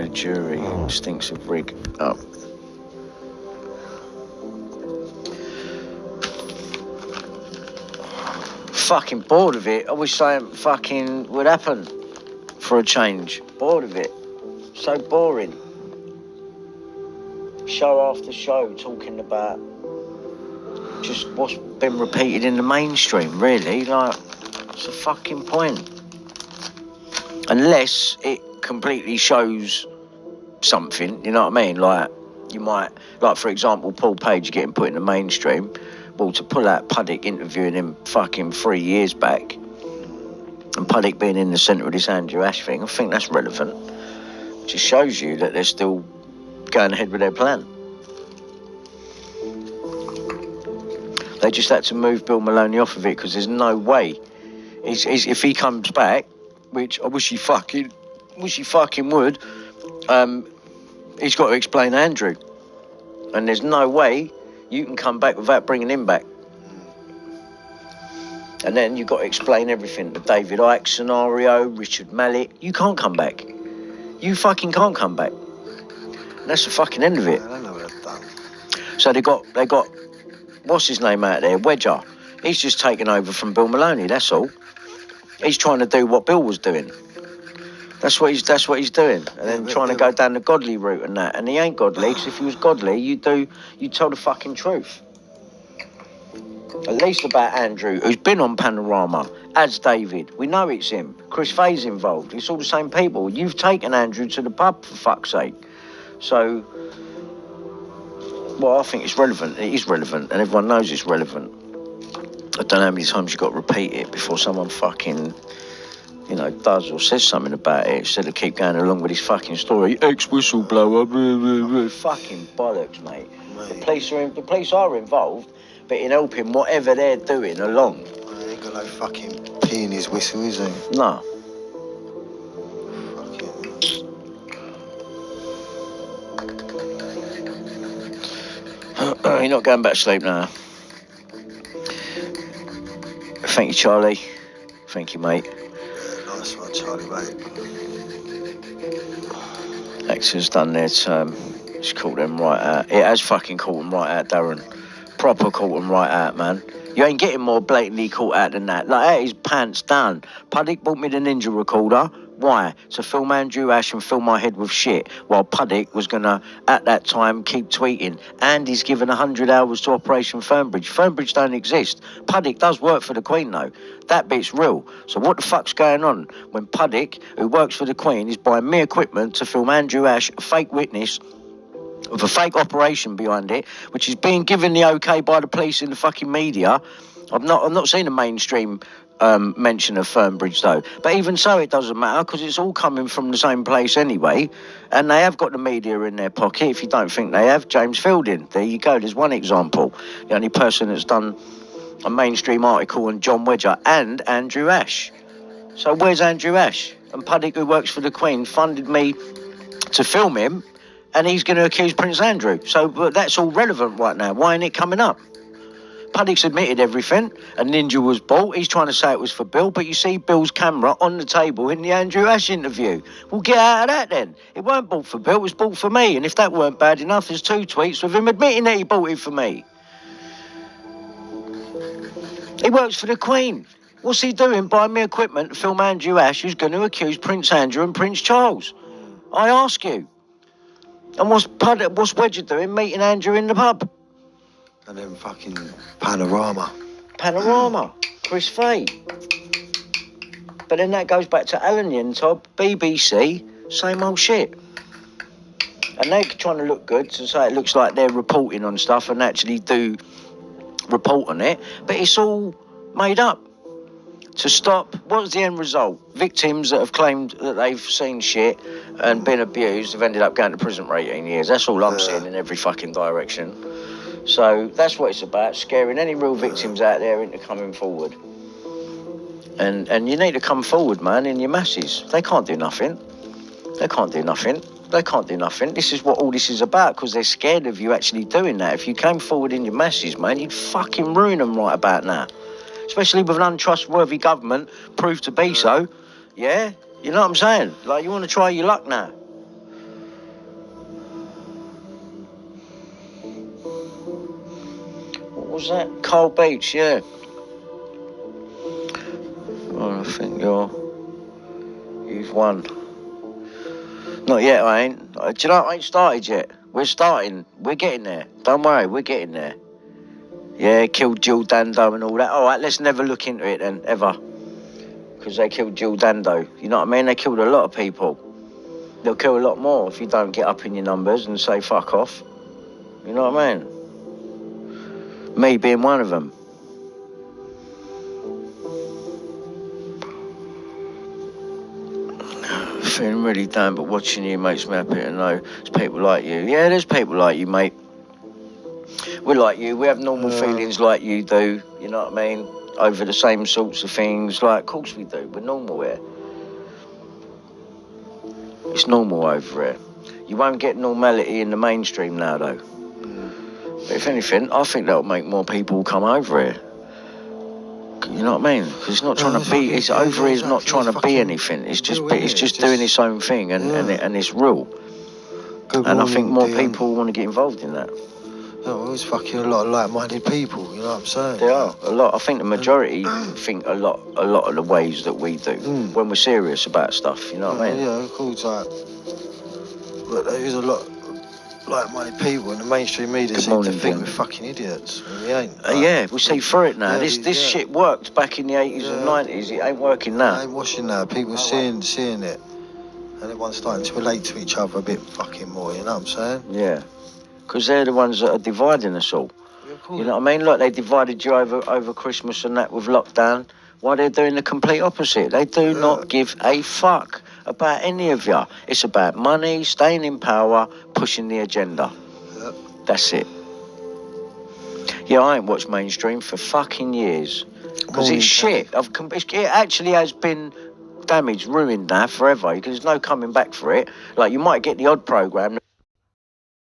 the jury stinks of rig up. Fucking bored of it. I wish something fucking would happen for a change. Bored of it. So boring. Show after show talking about just what's been repeated in the mainstream, really. Like, what's the fucking point? Unless it completely shows something, you know what I mean? Like, you might, like, for example, Paul Page getting put in the mainstream. Well, to pull out Puddick interviewing him fucking 3 years back, and Puddick being in the centre of this Andrew Ash thing, I think that's relevant. It just shows you that they're still going ahead with their plan. They just had to move Bill Maloney off of it because there's no way. If he comes back, which I wish he fucking would, he's got to explain Andrew. And there's no way you can come back without bringing him back. And then you've got to explain everything. The David Icke scenario, Richard Mallet. You can't come back. You fucking can't come back. And that's the fucking end of it. I don't know what I've done. So they got, what's his name out there? Wedger. He's just taken over from Bill Maloney, that's all. He's trying to do what Bill was doing. That's what he's doing. And then trying to go down the godly route and that. And he ain't godly, because if he was godly, you'd tell the fucking truth. At least about Andrew, who's been on Panorama, as David. We know it's him. Chris Fay's involved. It's all the same people. You've taken Andrew to the pub, for fuck's sake. So, well, I think it's relevant. It is relevant, and everyone knows it's relevant. I don't know how many times you've got to repeat it before someone fucking, you know, does or says something about it, instead of keep going along with his fucking story. Ex-whistleblower, blah, blah, blah. Fucking bollocks, mate. The police are involved, but in helping whatever they're doing along. He ain't got no fucking pee in his whistle, is he? No. You're not going back to sleep now. Thank you, Charlie. Thank you, mate. Yeah, nice one, Charlie, mate. Exeter's done their term. It's caught them right out. It has fucking caught them right out, Darren. Proper caught them right out, man. You ain't getting more blatantly caught out than that. Like, that is pants down. Puddick bought me the Ninja recorder. Why? To film Andrew Ash and fill my head with shit, while Puddick was going to, at that time, keep tweeting. And he's given 100 hours to Operation Fernbridge. Fernbridge don't exist. Puddick does work for the Queen, though. That bit's real. So what the fuck's going on when Puddick, who works for the Queen, is buying me equipment to film Andrew Ash, a fake witness, with a fake operation behind it, which is being given the okay by the police in the fucking media. I've not seen a mainstream mention of Fernbridge, though. But even so, it doesn't matter, because it's all coming from the same place anyway. And they have got the media in their pocket. If you don't think they have, James Fielding. There you go. There's one example. The only person that's done a mainstream article on John Wedger and Andrew Ash. So where's Andrew Ash? And Puddick, who works for the Queen, funded me to film him, and he's going to accuse Prince Andrew. So that's all relevant right now. Why ain't it coming up? Puddick's admitted everything. A Ninja was bought. He's trying to say it was for Bill, but you see Bill's camera on the table in the Andrew Ash interview. Well, get out of that then. It weren't bought for Bill, it was bought for me. And if that weren't bad enough, there's 2 tweets with him admitting that he bought it for me. He works for the Queen. What's he doing buying me equipment to film Andrew Ash, who's going to accuse Prince Andrew and Prince Charles? I ask you. And what's Wedger doing meeting Andrew in the pub? And then fucking Panorama. Chris Fay. But then that goes back to Alan Yentob, BBC, same old shit. And they're trying to look good to say it looks like they're reporting on stuff and actually do report on it. But it's all made up. To stop, what's the end result? Victims that have claimed that they've seen shit and been abused have ended up going to prison for 18 years. That's all I'm seeing in every fucking direction. So that's what it's about, scaring any real victims out there into coming forward. And you need to come forward, man, in your masses. They can't do nothing. This is what all this is about, because they're scared of you actually doing that. If you came forward in your masses, man, you'd fucking ruin them right about now. Especially with an untrustworthy government, proved to be so. Yeah? You know what I'm saying? Like, you want to try your luck now. was that? Coal Beach, yeah. Well, I think you've won. Not yet, I ain't. Do you know, I ain't started yet. We're starting. We're getting there. Don't worry, we're getting there. Yeah, killed Jill Dando and all that. All right, let's never look into it then, ever. Because they killed Jill Dando. You know what I mean? They killed a lot of people. They'll kill a lot more if you don't get up in your numbers and say fuck off. You know what I mean? Me being one of them. Feeling really down, but watching you makes me happy to know there's people like you. Yeah, there's people like you, mate. We're like you. We have normal feelings like you do. You know what I mean? Over the same sorts of things. Like, of course we do. We're normal here. It's normal over here. You won't get normality in the mainstream now, though. But if anything, I think that'll make more people come over here. You know what I mean? Because it's not trying to be. It's over here. It's not trying to be anything. It's just. It's just doing its own thing, and it's real. And I think more people want to get involved in that. No, it's fucking a lot of like-minded people. You know what I'm saying? They are a lot. I think the majority think a lot of the ways that we do when we're serious about stuff. You know what I mean? Yeah, of course. Like, but there is a lot like-minded people, and the mainstream media seem to think we're fucking idiots. And we ain't. Yeah, we see through it now. This shit worked back in the 80s and 90s. It ain't working now. It ain't washing now. People seeing it, and everyone's starting to relate to each other a bit fucking more. You know what I'm saying? Yeah, because they're the ones that are dividing us all. You know what I mean? Look, they divided you over Christmas and that with lockdown. Why they're doing the complete opposite? They do not give a fuck about any of you. It's about money, staying in power, pushing the agenda. Yep. That's it. Yeah, I ain't watched mainstream for fucking years. Because it's shit. It actually has been damaged, ruined now forever. Because there's no coming back for it. Like, you might get the odd programme.